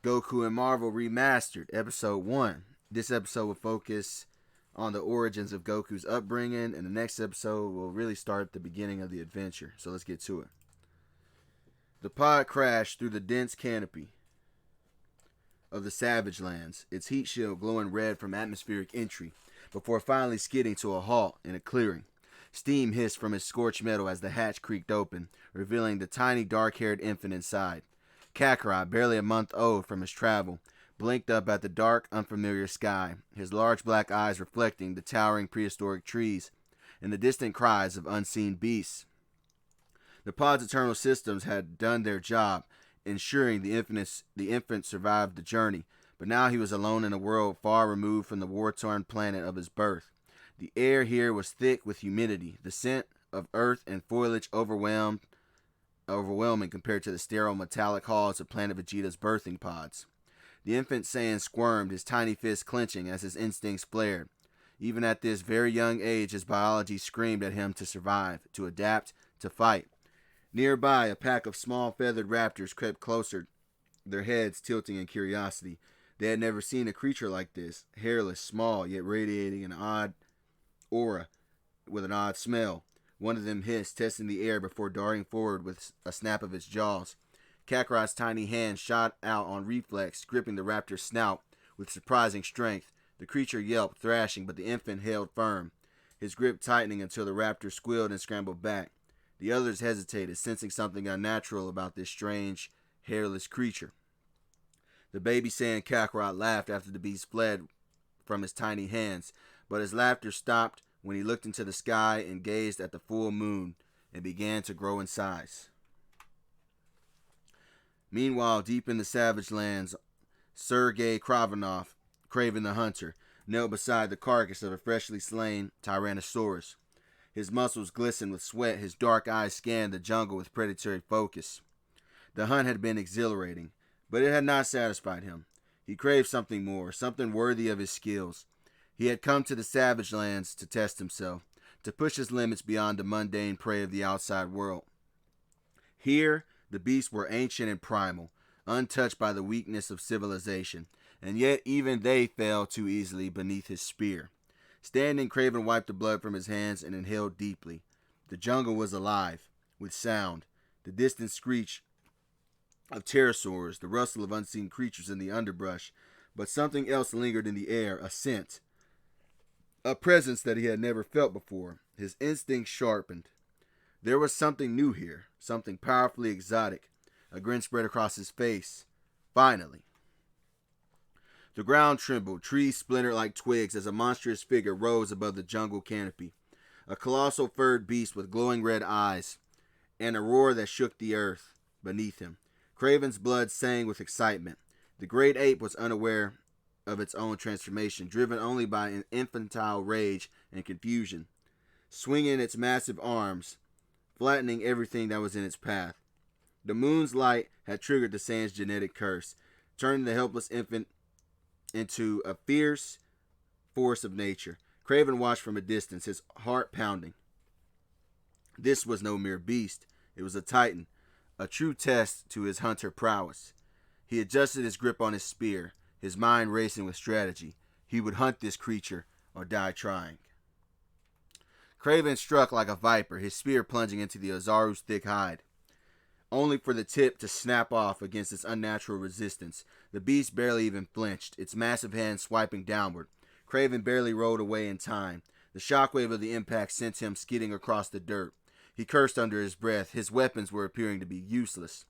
Goku Marvel Remastered, Episode 1. This episode will focus on the origins of Goku's upbringing, and the next episode will really start the beginning of the adventure. So let's get to it. The pod crashed through the dense canopy of the Savage Lands, its heat shield glowing red from atmospheric entry, before finally skidding to a halt in a clearing. Steam hissed from its scorched metal as the hatch creaked open, revealing the tiny dark-haired infant inside. Kakarot, barely a month old from his travel, blinked up at the dark, unfamiliar sky, his large black eyes reflecting the towering prehistoric trees and the distant cries of unseen beasts. The pod's internal systems had done their job, ensuring the infant survived the journey, but now he was alone in a world far removed from the war-torn planet of his birth. The air here was thick with humidity, the scent of earth and foliage overwhelming compared to the sterile metallic halls of Planet Vegeta's birthing pods. The infant Saiyan squirmed, his tiny fist clenching as his instincts flared. Even at this very young age, his biology screamed at him to survive, to adapt, to fight. Nearby, a pack of small feathered raptors crept closer, their heads tilting in curiosity. They had never seen a creature like this, hairless, small, yet radiating an odd aura with an odd smell. One of them hissed, testing the air before darting forward with a snap of its jaws. Kakarot's tiny hand shot out on reflex, gripping the raptor's snout with surprising strength. The creature yelped, thrashing, but the infant held firm, his grip tightening until the raptor squealed and scrambled back. The others hesitated, sensing something unnatural about this strange, hairless creature. The baby Saiyan Kakarot laughed after the beast fled from his tiny hands, but his laughter stopped when he looked into the sky and gazed at the full moon and began to grow in size. Meanwhile, deep in the Savage Lands, Sergei Kravenov, Craven the Hunter, knelt beside the carcass of a freshly slain Tyrannosaurus. His muscles glistened with sweat, his dark eyes scanned the jungle with predatory focus. The hunt had been exhilarating, but it had not satisfied him. He craved something more, something worthy of his skills. He had come to the Savage Lands to test himself, to push his limits beyond the mundane prey of the outside world. Here, the beasts were ancient and primal, untouched by the weakness of civilization, and yet even they fell too easily beneath his spear. Standing, Craven wiped the blood from his hands and inhaled deeply. The jungle was alive, with sound, the distant screech of pterosaurs, the rustle of unseen creatures in the underbrush, but something else lingered in the air, a scent, a presence that he had never felt before. His instincts sharpened. There was something new here, something powerfully exotic. A grin spread across his face. Finally. The ground trembled, trees splintered like twigs as a monstrous figure rose above the jungle canopy. A colossal furred beast with glowing red eyes, and a roar that shook the earth beneath him. Craven's blood sang with excitement. The great ape was unaware of its own transformation, driven only by an infantile rage and confusion. Swinging its massive arms, flattening everything that was in its path. The moon's light had triggered the Saiyan's genetic curse, turning the helpless infant into a fierce force of nature. Craven watched from a distance, his heart pounding. This was no mere beast. It was a titan, a true test to his hunter prowess. He adjusted his grip on his spear, his mind racing with strategy. He would hunt this creature or die trying. Craven struck like a viper, his spear plunging into the Ozaru's thick hide, only for the tip to snap off against its unnatural resistance. The beast barely even flinched, its massive hand swiping downward. Craven barely rolled away in time. The shockwave of the impact sent him skidding across the dirt. He cursed under his breath. His weapons were appearing to be useless.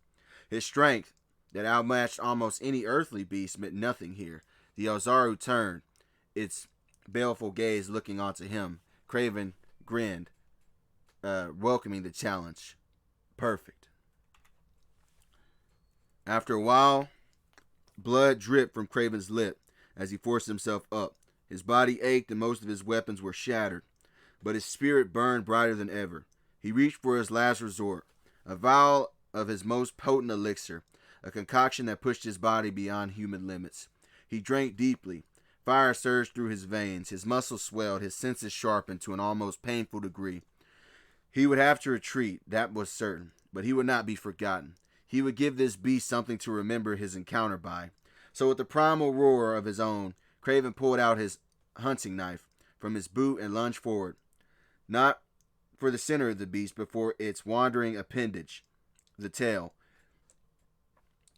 His strength, that outmatched almost any earthly beast, meant nothing here. The Ozaru turned, its baleful gaze looking onto him. Craven grinned, welcoming the challenge. Perfect. After a while, blood dripped from Craven's lip as he forced himself up. His body ached and most of his weapons were shattered, but his spirit burned brighter than ever. He reached for his last resort, a vial of his most potent elixir, a concoction that pushed his body beyond human limits. He drank deeply. Fire surged through his veins. His muscles swelled, his senses sharpened to an almost painful degree. He would have to retreat, that was certain, but he would not be forgotten. He would give this beast something to remember his encounter by. So with the primal roar of his own, Craven pulled out his hunting knife from his boot and lunged forward, not for the center of the beast, but for its wandering appendage, the tail.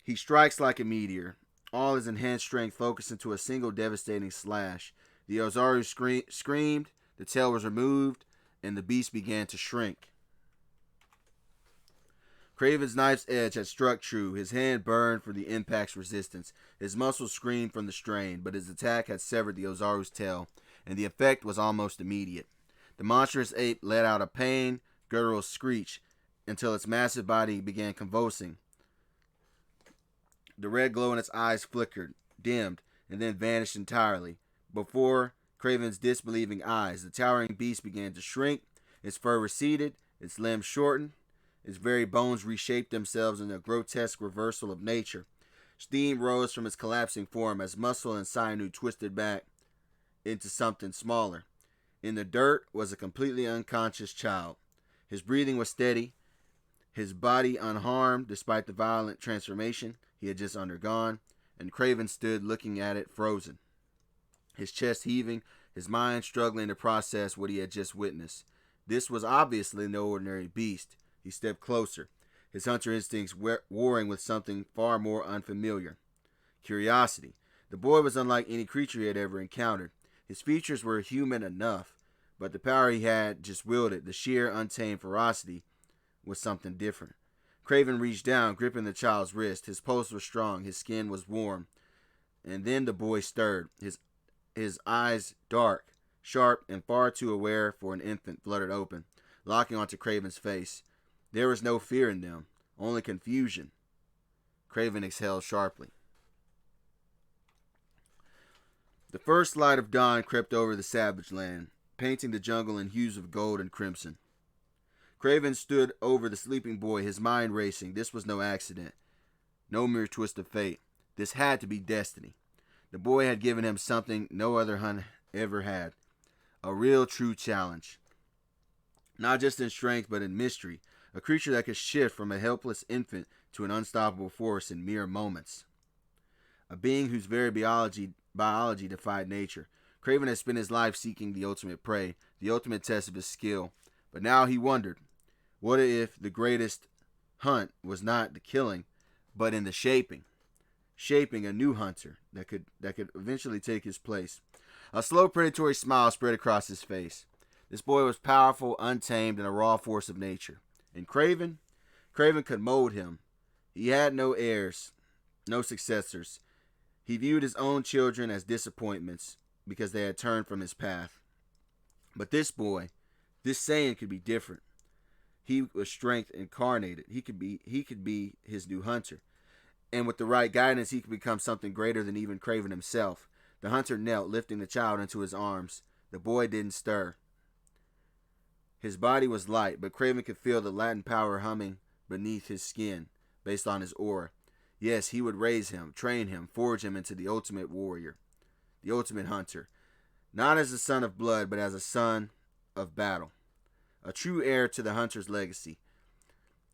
He strikes like a meteor, all his enhanced strength focused into a single devastating slash. The Ozaru screamed, the tail was removed, and the beast began to shrink. Craven's knife's edge had struck true. His hand burned for the impact's resistance. His muscles screamed from the strain, but his attack had severed the Ozaru's tail, and the effect was almost immediate. The monstrous ape let out a pain, guttural screech until its massive body began convulsing. The red glow in its eyes flickered, dimmed, and then vanished entirely. Before Craven's disbelieving eyes, the towering beast began to shrink. Its fur receded, its limbs shortened, its very bones reshaped themselves in a grotesque reversal of nature. Steam rose from its collapsing form as muscle and sinew twisted back into something smaller. In the dirt was a completely unconscious child. His breathing was steady, his body unharmed despite the violent transformation he had just undergone, and Craven stood looking at it frozen, his chest heaving, his mind struggling to process what he had just witnessed. This was obviously no ordinary beast. He stepped closer, his hunter instincts warring with something far more unfamiliar. Curiosity. The boy was unlike any creature he had ever encountered. His features were human enough, but the power he had just wielded, the sheer untamed ferocity, was something different. Craven reached down, gripping the child's wrist. His pulse was strong, his skin was warm. And then the boy stirred, his eyes dark, sharp, and far too aware for an infant, fluttered open, locking onto Craven's face. There was no fear in them, only confusion. Craven exhaled sharply. The first light of dawn crept over the savage land, painting the jungle in hues of gold and crimson. Craven stood over the sleeping boy, his mind racing. This was no accident, no mere twist of fate. This had to be destiny. The boy had given him something no other hunt ever had. A real, true challenge. Not just in strength, but in mystery. A creature that could shift from a helpless infant to an unstoppable force in mere moments. A being whose very biology defied nature. Craven had spent his life seeking the ultimate prey, the ultimate test of his skill. But now he wondered, what if the greatest hunt was not the killing, but in the shaping? Shaping a new hunter that could eventually take his place. A slow predatory smile spread across his face. This boy was powerful, untamed, and a raw force of nature. And Craven could mold him. He had no heirs, no successors. He viewed his own children as disappointments because they had turned from his path. But this boy, this saiyan, could be different. He was strength incarnated. He could be his new hunter. And with the right guidance, he could become something greater than even Craven himself. The hunter knelt, lifting the child into his arms. The boy didn't stir. His body was light, but Craven could feel the latent power humming beneath his skin, based on his aura. Yes, he would raise him, train him, forge him into the ultimate warrior, the ultimate hunter. Not as a son of blood, but as a son of battle. A true heir to the hunter's legacy.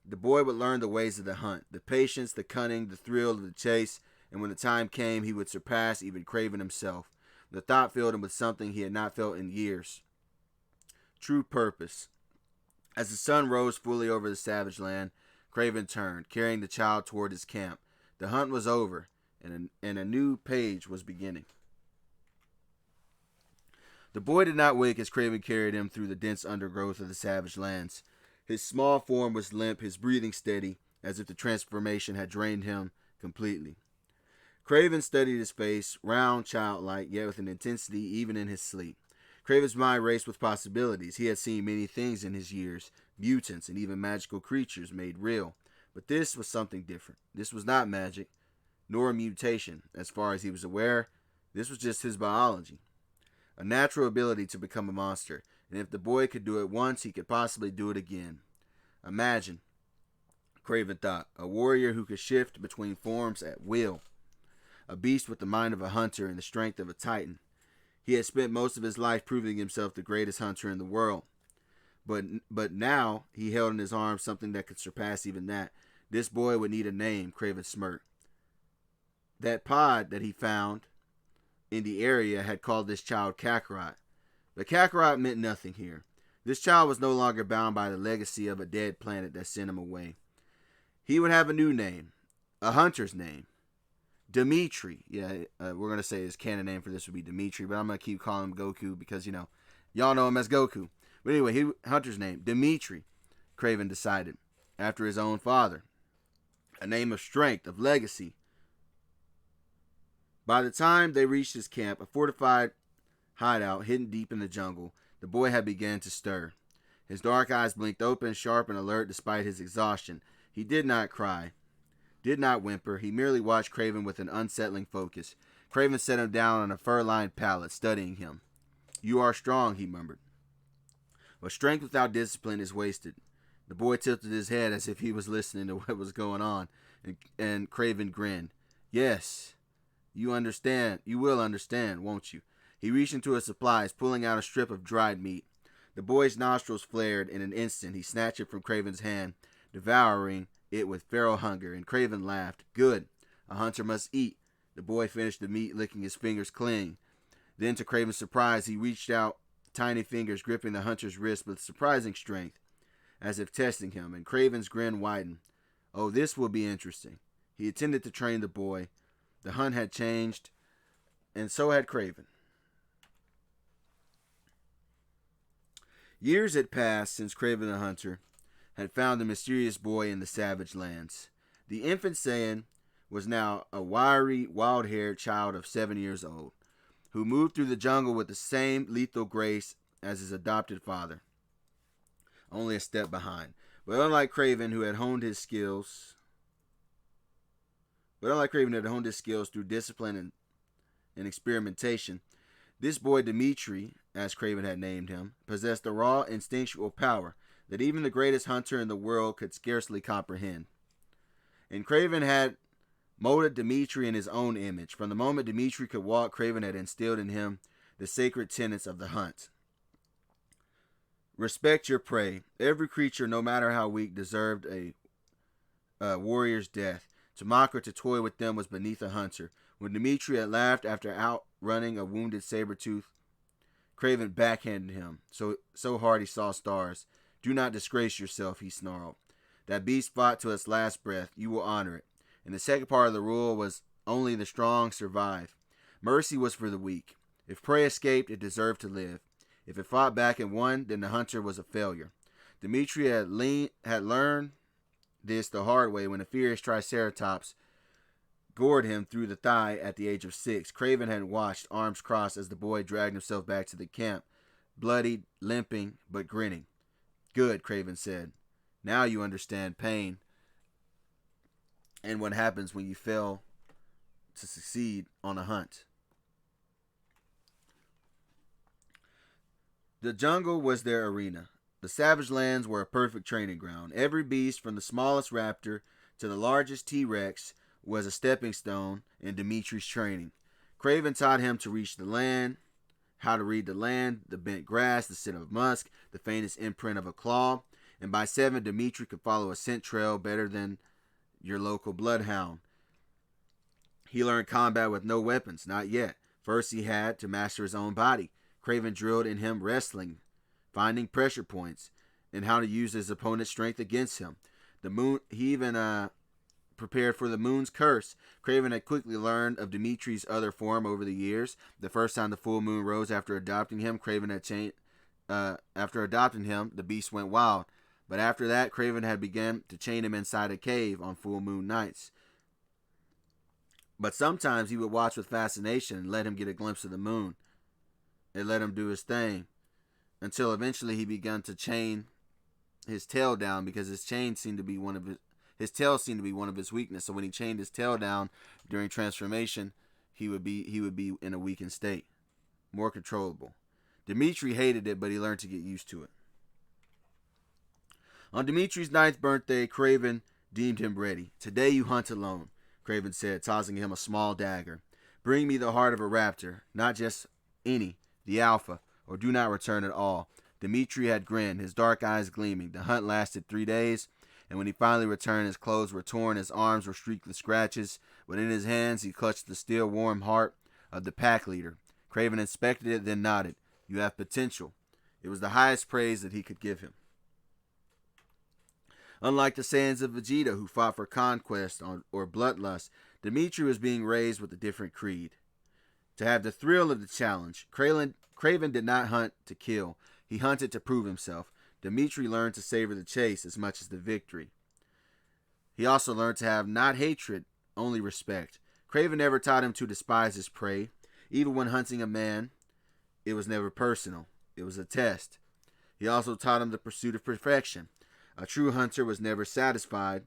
The boy would learn the ways of the hunt, the patience, the cunning, the thrill of the chase, and when the time came, he would surpass even Craven himself. The thought filled him with something he had not felt in years. True purpose. As the sun rose fully over the savage land, Craven turned, carrying the child toward his camp. The hunt was over, and a new page was beginning. The boy did not wake as Craven carried him through the dense undergrowth of the savage lands. His small form was limp, his breathing steady, as if the transformation had drained him completely. Craven studied his face, round, childlike, yet with an intensity even in his sleep. Craven's mind raced with possibilities. He had seen many things in his years, mutants and even magical creatures made real. But this was something different. This was not magic, nor a mutation. As far as he was aware, this was just his biology. A natural ability to become a monster. And if the boy could do it once, he could possibly do it again. Imagine, Craven thought, a warrior who could shift between forms at will. A beast with the mind of a hunter and the strength of a titan. He had spent most of his life proving himself the greatest hunter in the world. But now he held in his arms something that could surpass even that. This boy would need a name, Craven smirked. That pod that he found in the area had called this child Kakarot. But Kakarot meant nothing here. This child was no longer bound by the legacy of a dead planet that sent him away. He would have a new name, a hunter's name. Dimitri. Yeah, we're going to say his canon name for this would be Dimitri, but I'm going to keep calling him Goku because, y'all know him as Goku. But anyway, hunter's name, Dimitri, Kraven decided, after his own father. A name of strength, of legacy. By the time they reached his camp, a fortified hideout hidden deep in the jungle, the boy had begun to stir. His dark eyes blinked open, sharp and alert despite his exhaustion. He did not cry, did not whimper. He merely watched Kraven with an unsettling focus. Kraven set him down on a fur-lined pallet, studying him. "You are strong," he murmured. "But strength without discipline is wasted." The boy tilted his head as if he was listening to what was going on, and Kraven grinned. "Yes, you understand. You will understand, won't you?" He reached into his supplies, pulling out a strip of dried meat. The boy's nostrils flared. In an instant, he snatched it from Kraven's hand, devouring it with feral hunger, and Kraven laughed. "Good. A hunter must eat." The boy finished the meat, licking his fingers clean. Then, to Kraven's surprise, he reached out tiny fingers, gripping the hunter's wrist with surprising strength, as if testing him, and Kraven's grin widened. "Oh, this will be interesting." He intended to train the boy. The hunt had changed, and so had Kraven. Years had passed since Kraven the Hunter had found the mysterious boy in the savage lands. The infant Saiyan was now a wiry, wild-haired child of 7 years old, who moved through the jungle with the same lethal grace as his adopted father, only a step behind. But unlike Kraven, who had honed his skills through discipline and experimentation, this boy Dimitri, as Kraven had named him, possessed a raw, instinctual power that even the greatest hunter in the world could scarcely comprehend. And Kraven had molded Dimitri in his own image. From the moment Dimitri could walk, Kraven had instilled in him the sacred tenets of the hunt. Respect your prey. Every creature, no matter how weak, deserved a warrior's death. To mock or to toy with them was beneath a hunter. When Dimitri had laughed after outrunning a wounded saber-tooth, Kraven backhanded him so hard he saw stars. "Do not disgrace yourself," he snarled. "That beast fought to its last breath. You will honor it." And the second part of the rule was only the strong survive. Mercy was for the weak. If prey escaped, it deserved to live. If it fought back and won, then the hunter was a failure. Dimitri had learned this the hard way when a furious triceratops gored him through the thigh at the age of 6. Kraven had watched, arms crossed, as the boy dragged himself back to the camp, bloodied, limping, but grinning. "Good," Kraven said. "Now you understand pain and what happens when you fail to succeed on a hunt." The jungle was their arena. The savage lands were a perfect training ground. Every beast, from the smallest raptor to the largest T-Rex, was a stepping stone in Dimitri's training. Kraven taught him to reach the land, how to read the land, the bent grass, the scent of musk, the faintest imprint of a claw, and by 7, Dimitri could follow a scent trail better than your local bloodhound. He learned combat with no weapons, not yet. First, he had to master his own body. Kraven drilled in him wrestling, finding pressure points, and how to use his opponent's strength against him. He even prepared for the moon's curse. Kraven had quickly learned of Dimitri's other form over the years. The first time the full moon rose after adopting him, after adopting him, the beast went wild. But after that, Kraven had begun to chain him inside a cave on full moon nights. But sometimes he would watch with fascination and let him get a glimpse of the moon. It let him do his thing, until eventually he began to chain his tail down because his tail seemed to be one of his weaknesses. So when he chained his tail down during transformation, he would be in a weakened state, more controllable. Dimitri hated it, but he learned to get used to it. On Dimitri's 9th birthday, Kraven deemed him ready. "Today you hunt alone," Kraven said, tossing him a small dagger. "Bring me the heart of a raptor, not just any, the alpha, or do not return at all." Dimitri had grinned, his dark eyes gleaming. The hunt lasted 3 days, and when he finally returned, his clothes were torn, his arms were streaked with scratches, but in his hands he clutched the still warm heart of the pack leader. Kraven inspected it, then nodded. You have potential. It was the highest praise that he could give him. Unlike the Saiyans of Vegeta who fought for conquest or bloodlust, Dimitri was being raised with a different creed. To have the thrill of the challenge, Kraven did not hunt to kill. He hunted to prove himself. Dimitri learned to savor the chase as much as the victory. He also learned to have not hatred, only respect. Kraven never taught him to despise his prey. Even when hunting a man, it was never personal. It was a test. He also taught him the pursuit of perfection. A true hunter was never satisfied.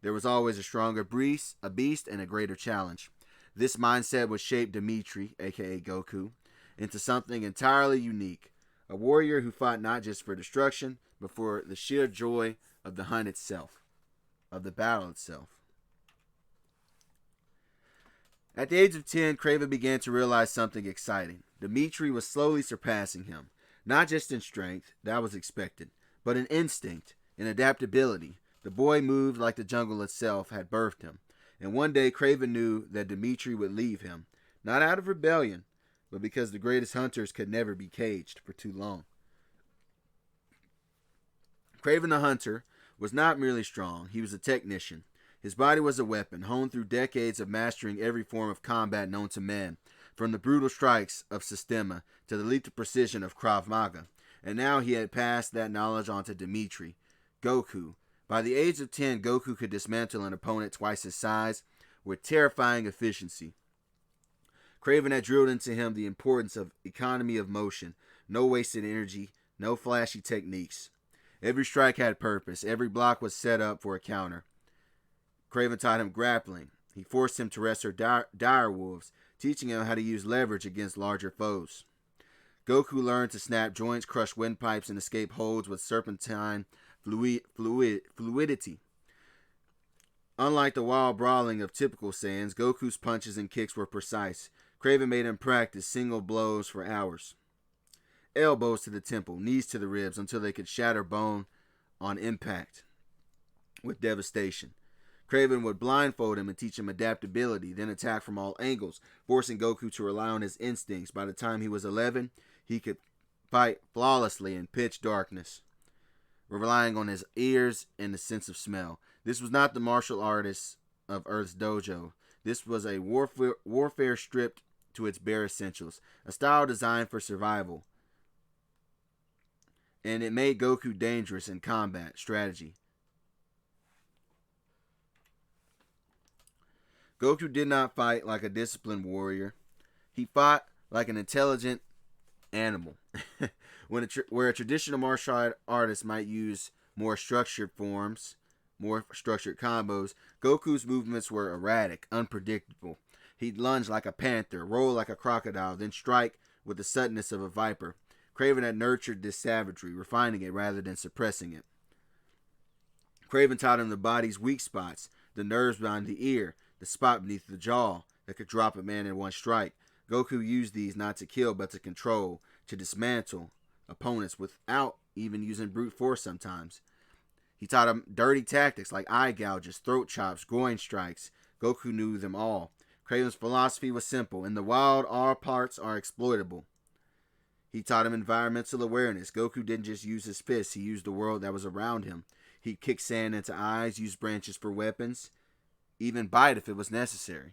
There was always a stronger beast, and a greater challenge. This mindset would shape Dimitri, aka Goku, into something entirely unique. A warrior who fought not just for destruction, but for the sheer joy of the hunt itself, of the battle itself. At the age of 10, Kraven began to realize something exciting. Dimitri was slowly surpassing him, not just in strength, that was expected, but in instinct, in adaptability. The boy moved like the jungle itself had birthed him, and one day Kraven knew that Dimitri would leave him, not out of rebellion, but because the greatest hunters could never be caged for too long. Kraven the Hunter was not merely strong, he was a technician. His body was a weapon, honed through decades of mastering every form of combat known to man, from the brutal strikes of Systema to the lethal precision of Krav Maga. And now he had passed that knowledge on to Dimitri, Goku. By the age of 10, Goku could dismantle an opponent twice his size with terrifying efficiency. Kraven had drilled into him the importance of economy of motion, no wasted energy, no flashy techniques. Every strike had purpose, every block was set up for a counter. Kraven taught him grappling. He forced him to wrestle dire wolves, teaching him how to use leverage against larger foes. Goku learned to snap joints, crush windpipes, and escape holds with serpentine fluidity. Unlike the wild brawling of typical Saiyans, Goku's punches and kicks were precise. Kraven made him practice single blows for hours. Elbows to the temple, knees to the ribs, until they could shatter bone on impact with devastation. Kraven would blindfold him and teach him adaptability, then attack from all angles, forcing Goku to rely on his instincts. By the time he was 11, he could fight flawlessly in pitch darkness, relying on his ears and the sense of smell. This was not the martial artist of Earth's dojo. This was a warfare stripped to its bare essentials, a style designed for survival. And it made Goku dangerous in combat strategy. Goku did not fight like a disciplined warrior. He fought like an intelligent animal. Where a traditional martial artist might use more structured forms, more structured combos, Goku's movements were erratic, unpredictable. He'd lunge like a panther, roll like a crocodile, then strike with the suddenness of a viper. Kraven had nurtured this savagery, refining it rather than suppressing it. Kraven taught him the body's weak spots, the nerves behind the ear, the spot beneath the jaw that could drop a man in one strike. Goku used these not to kill, but to control, to dismantle opponents without even using brute force sometimes. He taught him dirty tactics like eye gouges, throat chops, groin strikes. Goku knew them all. Kraven's philosophy was simple. In the wild, all parts are exploitable. He taught him environmental awareness. Goku didn't just use his fists, he used the world that was around him. He'd kick sand into eyes, use branches for weapons, even bite if it was necessary.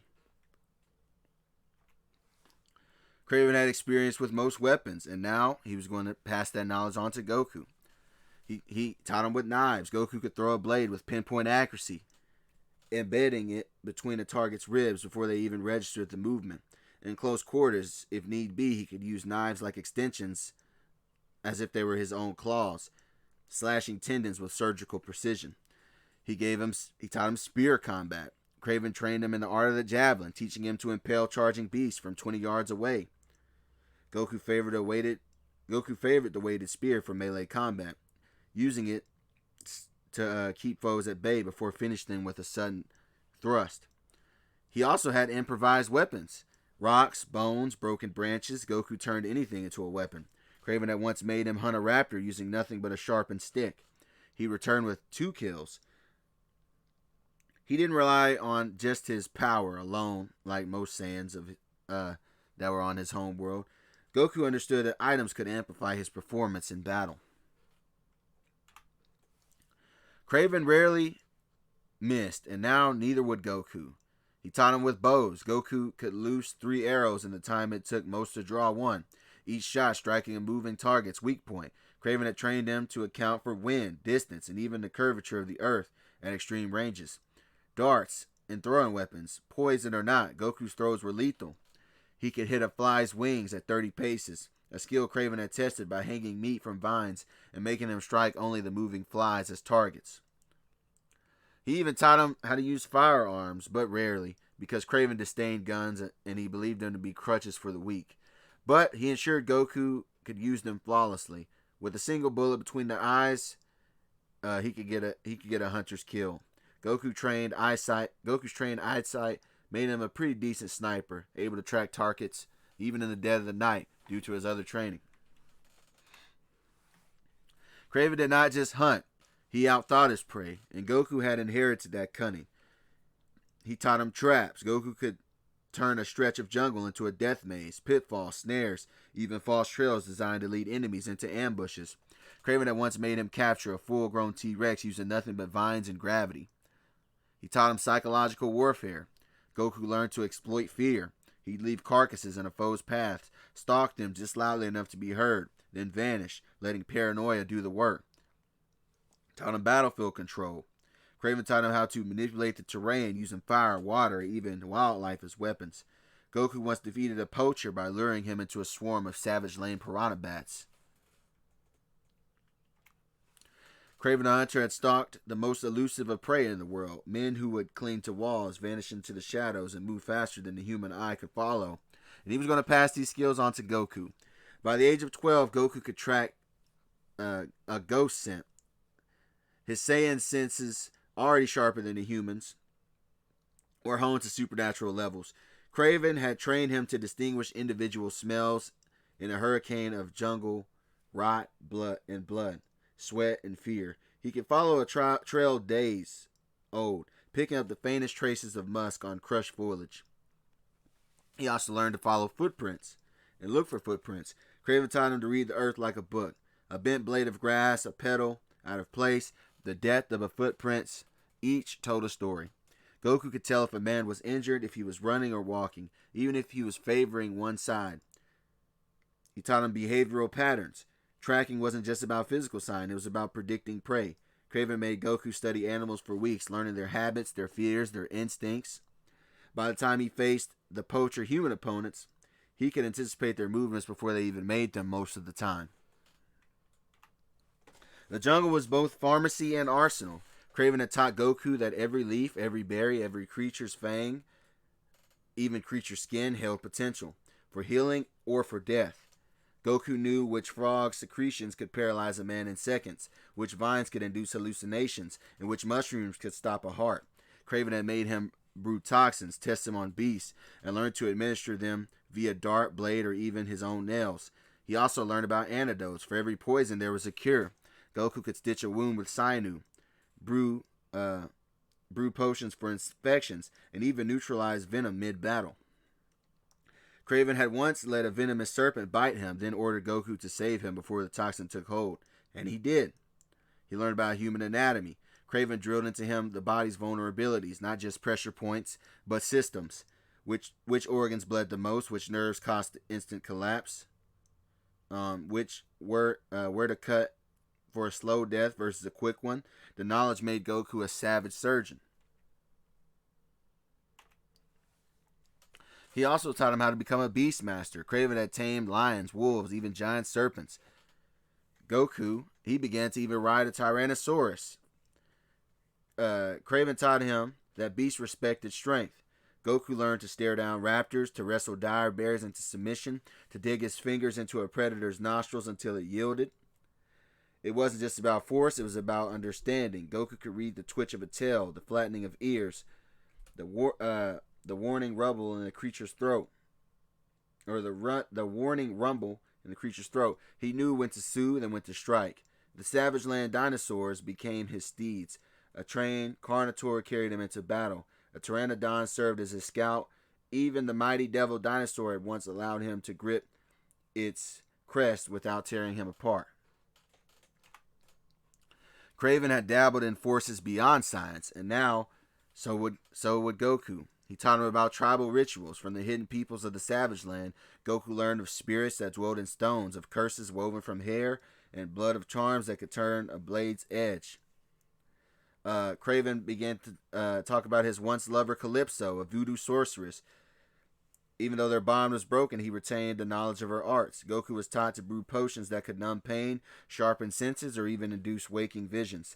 Kraven had experience with most weapons, and now he was going to pass that knowledge on to Goku. He taught him with knives. Goku could throw a blade with pinpoint accuracy, embedding it between a target's ribs before they even registered the movement. In close quarters, if need be, he could use knives like extensions as if they were his own claws, slashing tendons with surgical precision. He taught him spear combat. Kraven trained him in the art of the javelin, teaching him to impale charging beasts from 20 yards away. Goku favored the weighted spear for melee combat, using it to keep foes at bay before finishing them with a sudden thrust. He also had improvised weapons. Rocks, bones, broken branches. Goku turned anything into a weapon. Kraven had once made him hunt a raptor using nothing but a sharpened stick. He returned with 2 kills, He didn't rely on just his power alone, like most Saiyans that were on his home world. Goku understood that items could amplify his performance in battle. Craven rarely missed, and now neither would Goku. He taught him with bows. Goku could loose 3 arrows in the time it took most to draw one, each shot striking a moving target's weak point. Craven had trained him to account for wind, distance, and even the curvature of the earth at extreme ranges. Darts and throwing weapons, poison or not, Goku's throws were lethal. He could hit a fly's wings at 30 paces, a skill Craven had tested by hanging meat from vines and making him strike only the moving flies as targets. He even taught him how to use firearms, but rarely, because Craven disdained guns and he believed them to be crutches for the weak. But he ensured Goku could use them flawlessly. With a single bullet between the eyes, he could get a hunter's kill. Goku's trained eyesight made him a pretty decent sniper, able to track targets even in the dead of the night due to his other training. Craven did not just hunt. He outthought his prey, and Goku had inherited that cunning. He taught him traps. Goku could turn a stretch of jungle into a death maze, pitfalls, snares, even false trails designed to lead enemies into ambushes. Craven had once made him capture a full-grown T-Rex using nothing but vines and gravity. He taught him psychological warfare. Goku learned to exploit fear. He'd leave carcasses in a foe's path, stalk them just loudly enough to be heard, then vanish, letting paranoia do the work. Taught him battlefield control. Craven taught him how to manipulate the terrain using fire, water, even wildlife as weapons. Goku once defeated a poacher by luring him into a swarm of savage lane piranha bats. Craven the Hunter had stalked the most elusive of prey in the world, men who would cling to walls, vanish into the shadows, and move faster than the human eye could follow. And he was going to pass these skills on to Goku. By the age of 12, Goku could track a ghost scent. His Saiyan senses, already sharper than the humans, were honed to supernatural levels. Craven had trained him to distinguish individual smells in a hurricane of jungle, rot, blood, sweat, and fear. He could follow a trail days old, picking up the faintest traces of musk on crushed foliage. He also learned to follow footprints and look for footprints. Craven taught him to read the earth like a book. A bent blade of grass, a petal out of place, the depth of a footprints, each told a story. Goku could tell if a man was injured, if he was running or walking, even if he was favoring one side. He taught him behavioral patterns. Tracking wasn't just about physical sign, it was about predicting prey. Craven made Goku study animals for weeks, learning their habits, their fears, their instincts. By the time he faced the poacher human opponents, he could anticipate their movements before they even made them most of the time. The jungle was both pharmacy and arsenal. Craven had taught Goku that every leaf, every berry, every creature's fang, even creature's skin, held potential for healing or for death. Goku knew which frog secretions could paralyze a man in seconds, which vines could induce hallucinations, and which mushrooms could stop a heart. Craven had made him brew toxins, test them on beasts, and learn to administer them via dart, blade, or even his own nails. He also learned about antidotes. For every poison, there was a cure. Goku could stitch a wound with sinew, brew potions for infections, and even neutralize venom mid-battle. Craven had once let a venomous serpent bite him, then ordered Goku to save him before the toxin took hold. And he did. He learned about human anatomy. Craven drilled into him the body's vulnerabilities, not just pressure points, but systems. Which organs bled the most, which nerves caused instant collapse, where to cut for a slow death versus a quick one. The knowledge made Goku a savage surgeon. He also taught him how to become a beast master. Craven had tamed lions, wolves, even giant serpents. Goku, he began to even ride a Tyrannosaurus. Craven taught him that beasts respected strength. Goku learned to stare down raptors, to wrestle dire bears into submission, to dig his fingers into a predator's nostrils until it yielded. It wasn't just about force, it was about understanding. Goku could read the twitch of a tail, the flattening of ears, the warning rumble in the creature's throat, or the warning rumble in the creature's throat. He knew when to soothe and when to strike. The Savage Land dinosaurs became his steeds, A trained Carnotaur carried him into battle. A Pteranodon served as his scout. Even the mighty devil dinosaur had once allowed him to grip its crest without tearing him apart. Kraven had dabbled in forces beyond science, and now so would Goku. He taught him about tribal rituals. From the hidden peoples of the Savage Land, Goku learned of spirits that dwelled in stones, of curses woven from hair, and blood, of charms that could turn a blade's edge. Kraven began to talk about his once lover Calypso, a voodoo sorceress. Even though their bond was broken, he retained the knowledge of her arts. Goku was taught to brew potions that could numb pain, sharpen senses, or even induce waking visions.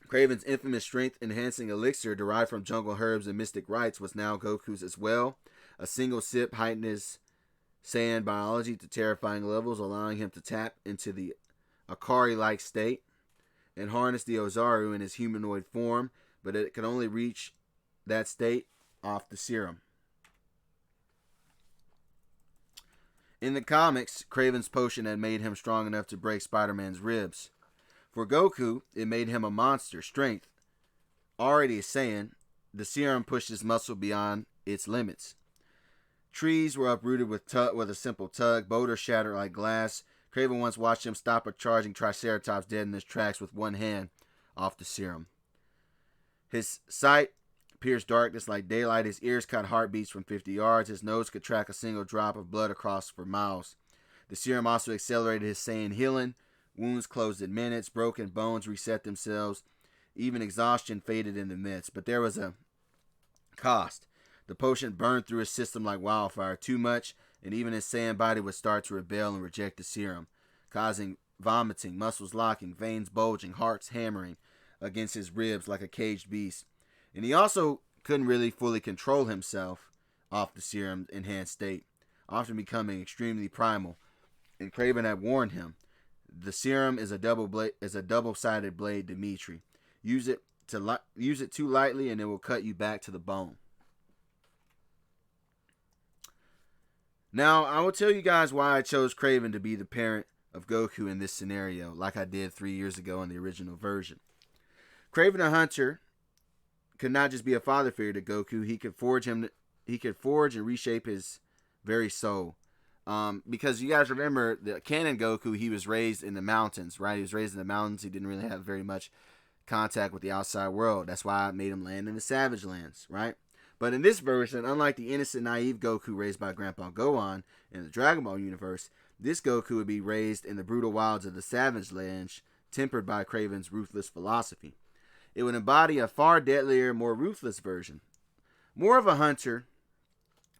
Kraven's infamous strength-enhancing elixir, derived from jungle herbs and mystic rites, was now Goku's as well. A single sip heightened his Saiyan biology to terrifying levels, allowing him to tap into the Akari-like state and harness the Ozaru in his humanoid form, but it could only reach that state off the serum. In the comics, Kraven's potion had made him strong enough to break Spider-Man's ribs. For Goku, it made him a monster. Strength, already a Saiyan, the serum pushed his muscle beyond its limits. Trees were uprooted with a simple tug. Boulders shattered like glass. Kraven once watched him stop a charging Triceratops dead in his tracks with one hand off the serum. His sight pierced darkness like daylight. His ears caught heartbeats from 50 yards. His nose could track a single drop of blood across for miles. The serum also accelerated his Saiyan healing. Wounds closed in minutes. Broken bones reset themselves. Even exhaustion faded in the midst. But there was a cost. The potion burned through his system like wildfire. Too much, and even his Saiyan body would start to rebel and reject the serum, causing vomiting, muscles locking, veins bulging, hearts hammering against his ribs like a caged beast. And he also couldn't really fully control himself off the serum's enhanced state, often becoming extremely primal. And Kraven had warned him, the serum is a double-sided blade, Dimitri. Use it too lightly and it will cut you back to the bone. Now, I will tell you guys why I chose Kraven to be the parent of Goku in this scenario, like I did 3 years ago in the original version. Kraven the Hunter could not just be a father figure to Goku. He could forge and reshape his very soul. Because you guys remember, the canon Goku, he was raised in the mountains, right? He was raised in the mountains. He didn't really have very much contact with the outside world. That's why I made him land in the Savage Lands, right? But in this version, unlike the innocent, naive Goku raised by Grandpa Gohan in the Dragon Ball universe, this Goku would be raised in the brutal wilds of the Savage Lands, tempered by Kraven's ruthless philosophy. It would embody a far deadlier, more ruthless version. More of a hunter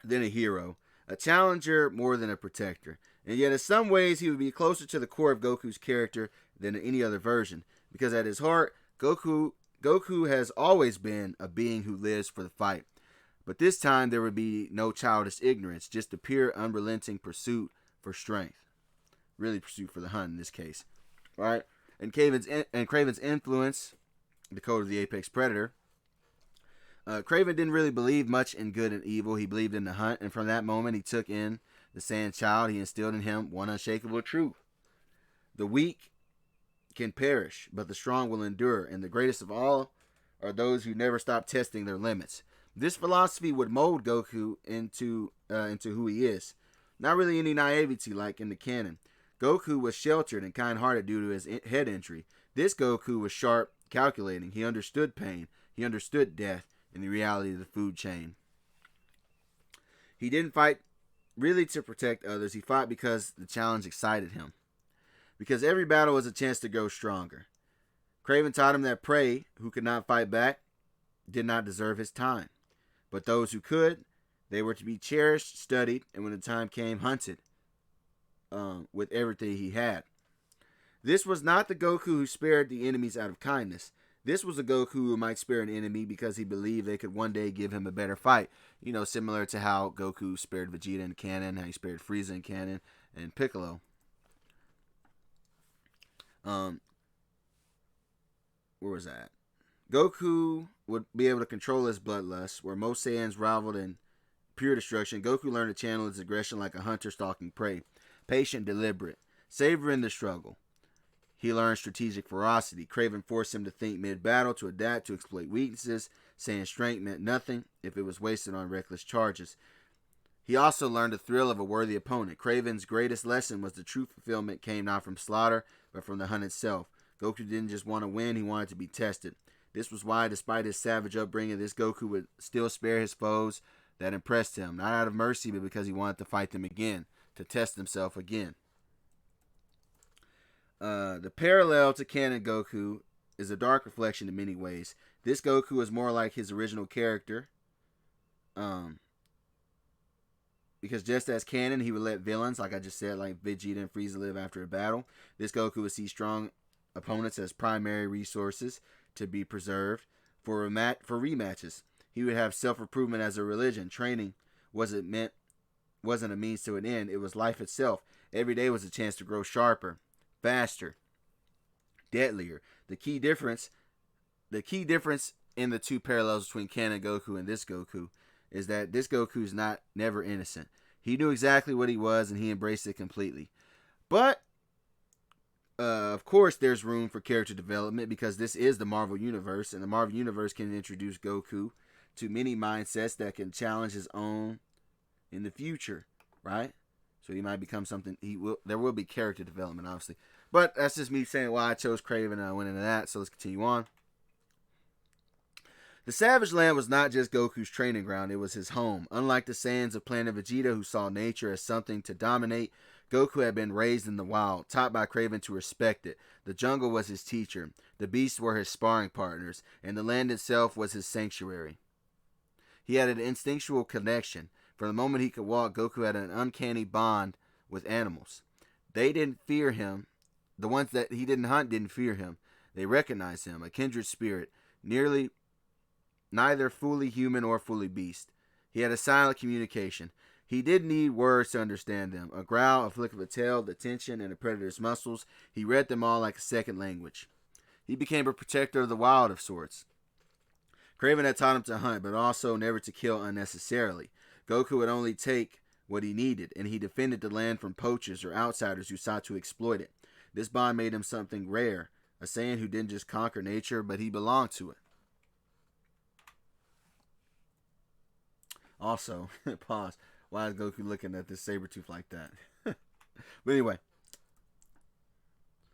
than a hero, a challenger more than a protector. And yet in some ways he would be closer to the core of Goku's character than in any other version, because at his heart, Goku has always been a being who lives for the fight. But this time there would be no childish ignorance, just a pure, unrelenting pursuit for strength. Really pursuit for the hunt in this case. Right? And Kraven's influence, the code of the apex predator. Kraven didn't really believe much in good and evil. He believed in the hunt, and from that moment he took in the Saiyan child. He instilled in him one unshakable truth. The weak can perish, but the strong will endure, and the greatest of all are those who never stop testing their limits. This philosophy would mold Goku into who he is. Not really any naivety like in the canon. Goku was sheltered and kind-hearted due to his head injury. This Goku was sharp, calculating. He understood pain. He understood death and the reality of the food chain. He didn't fight really to protect others. He fought because the challenge excited him. Because every battle was a chance to grow stronger. Kraven taught him that prey, who could not fight back, did not deserve his time. But those who could, they were to be cherished, studied, and when the time came, hunted with everything he had. This was not the Goku who spared the enemies out of kindness. This was a Goku who might spare an enemy because he believed they could one day give him a better fight. You know, similar to how Goku spared Vegeta in canon, how he spared Frieza in canon, and Piccolo. Where was that? Goku would be able to control his bloodlust, where most Saiyans rivaled in pure destruction. Goku learned to channel his aggression like a hunter stalking prey. Patient, deliberate, savoring the struggle. He learned strategic ferocity. Craven forced him to think mid-battle, to adapt, to exploit weaknesses, saying strength meant nothing if it was wasted on reckless charges. He also learned the thrill of a worthy opponent. Craven's greatest lesson was the true fulfillment came not from slaughter, but from the hunt itself. Goku didn't just want to win, he wanted to be tested. This was why, despite his savage upbringing, this Goku would still spare his foes that impressed him, not out of mercy, but because he wanted to fight them again, to test himself again. The parallel to canon Goku is a dark reflection in many ways. This Goku is more like his original character. Because just as canon, he would let villains, like I just said, like Vegeta and Frieza live after a battle. This Goku would see strong opponents as primary resources to be preserved for rematches. He would have self-improvement as a religion. Training wasn't a means to an end. It was life itself. Every day was a chance to grow sharper, faster, deadlier. The key difference in the two parallels between canon Goku and this Goku is that this Goku is never innocent. He knew exactly what he was and he embraced it completely. But of course, there's room for character development because this is the Marvel Universe, and the Marvel Universe can introduce Goku to many mindsets that can challenge his own in the future, right? So he might become something. There will be character development, obviously. But that's just me saying why I chose Craven and I went into that. So let's continue on. The Savage Land was not just Goku's training ground, it was his home. Unlike the Saiyans of Planet Vegeta who saw nature as something to dominate, Goku had been raised in the wild, taught by Craven to respect it. The jungle was his teacher, the beasts were his sparring partners, and the land itself was his sanctuary. He had an instinctual connection. From the moment he could walk, Goku had an uncanny bond with animals. They didn't fear him. The ones that he didn't hunt didn't fear him. They recognized him, a kindred spirit, neither fully human or fully beast. He had a silent communication. He didn't need words to understand them. A growl, a flick of a tail, the tension in a predator's muscles. He read them all like a second language. He became a protector of the wild of sorts. Craven had taught him to hunt, but also never to kill unnecessarily. Goku would only take what he needed, and he defended the land from poachers or outsiders who sought to exploit it. This bond made him something rare, a Saiyan who didn't just conquer nature, but he belonged to it. Also, pause. Why is Goku looking at this Sabretooth like that? But anyway,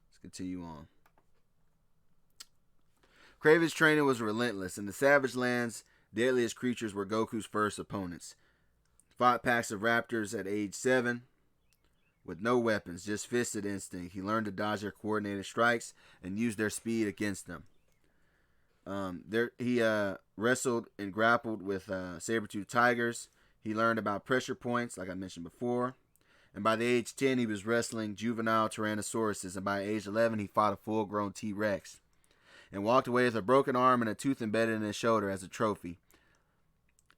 let's continue on. Craven's training was relentless. In the Savage Lands, deadliest creatures were Goku's first opponents. Fought packs of raptors at age 7 with no weapons, just fisted instinct. He learned to dodge their coordinated strikes and use their speed against them. He wrestled and grappled with saber-toothed tigers. He learned about pressure points, like I mentioned before. And by the age 10, he was wrestling juvenile Tyrannosauruses. And by age 11, he fought a full-grown T-Rex. And walked away with a broken arm and a tooth embedded in his shoulder as a trophy.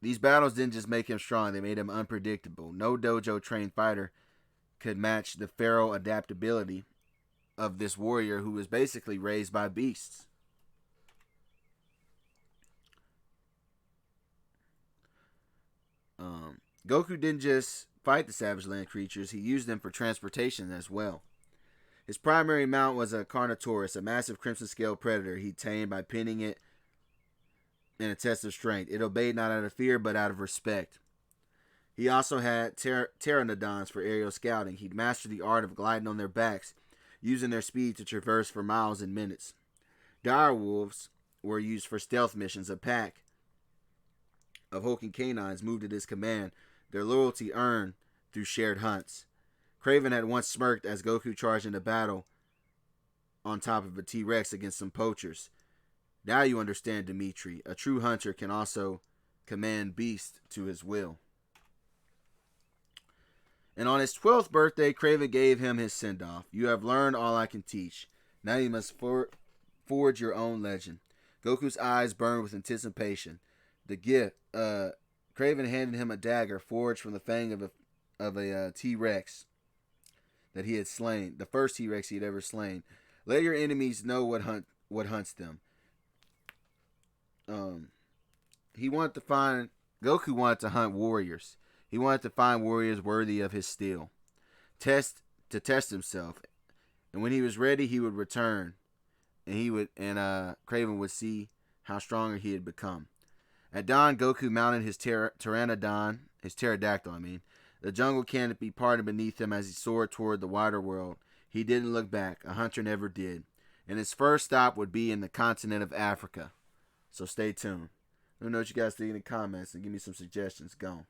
These battles didn't just make him strong, they made him unpredictable. No dojo-trained fighter could match the feral adaptability of this warrior who was basically raised by beasts. Goku didn't just fight the Savage Land creatures, he used them for transportation as well. His primary mount was a Carnotaurus, a massive crimson-scale predator he tamed by pinning it in a test of strength. It obeyed not out of fear, but out of respect. He also had pteranodons for aerial scouting. He'd mastered the art of gliding on their backs, using their speed to traverse for miles in minutes. Dire wolves were used for stealth missions. A pack of hulking canines moved at his command, their loyalty earned through shared hunts. Craven had once smirked as Goku charged into battle on top of a T-Rex against some poachers. Now you understand, Dimitri. A true hunter can also command beasts to his will. And on his 12th birthday, Craven gave him his send-off. You have learned all I can teach. Now you must forge your own legend. Goku's eyes burned with anticipation. The gift, Craven handed him a dagger forged from the fang of a T-Rex that he had slain, the first T-Rex he had ever slain. Let your enemies know what hunts them. Goku wanted to hunt warriors. He wanted to find warriors worthy of his steel. To test himself. And when he was ready, he would return, and Craven would see how stronger he had become. At dawn, Goku mounted his pterodactyl. The jungle canopy parted beneath him as he soared toward the wider world. He didn't look back. A hunter never did. And his first stop would be in the continent of Africa. So stay tuned. Let me know what you guys think in the comments and give me some suggestions. Go.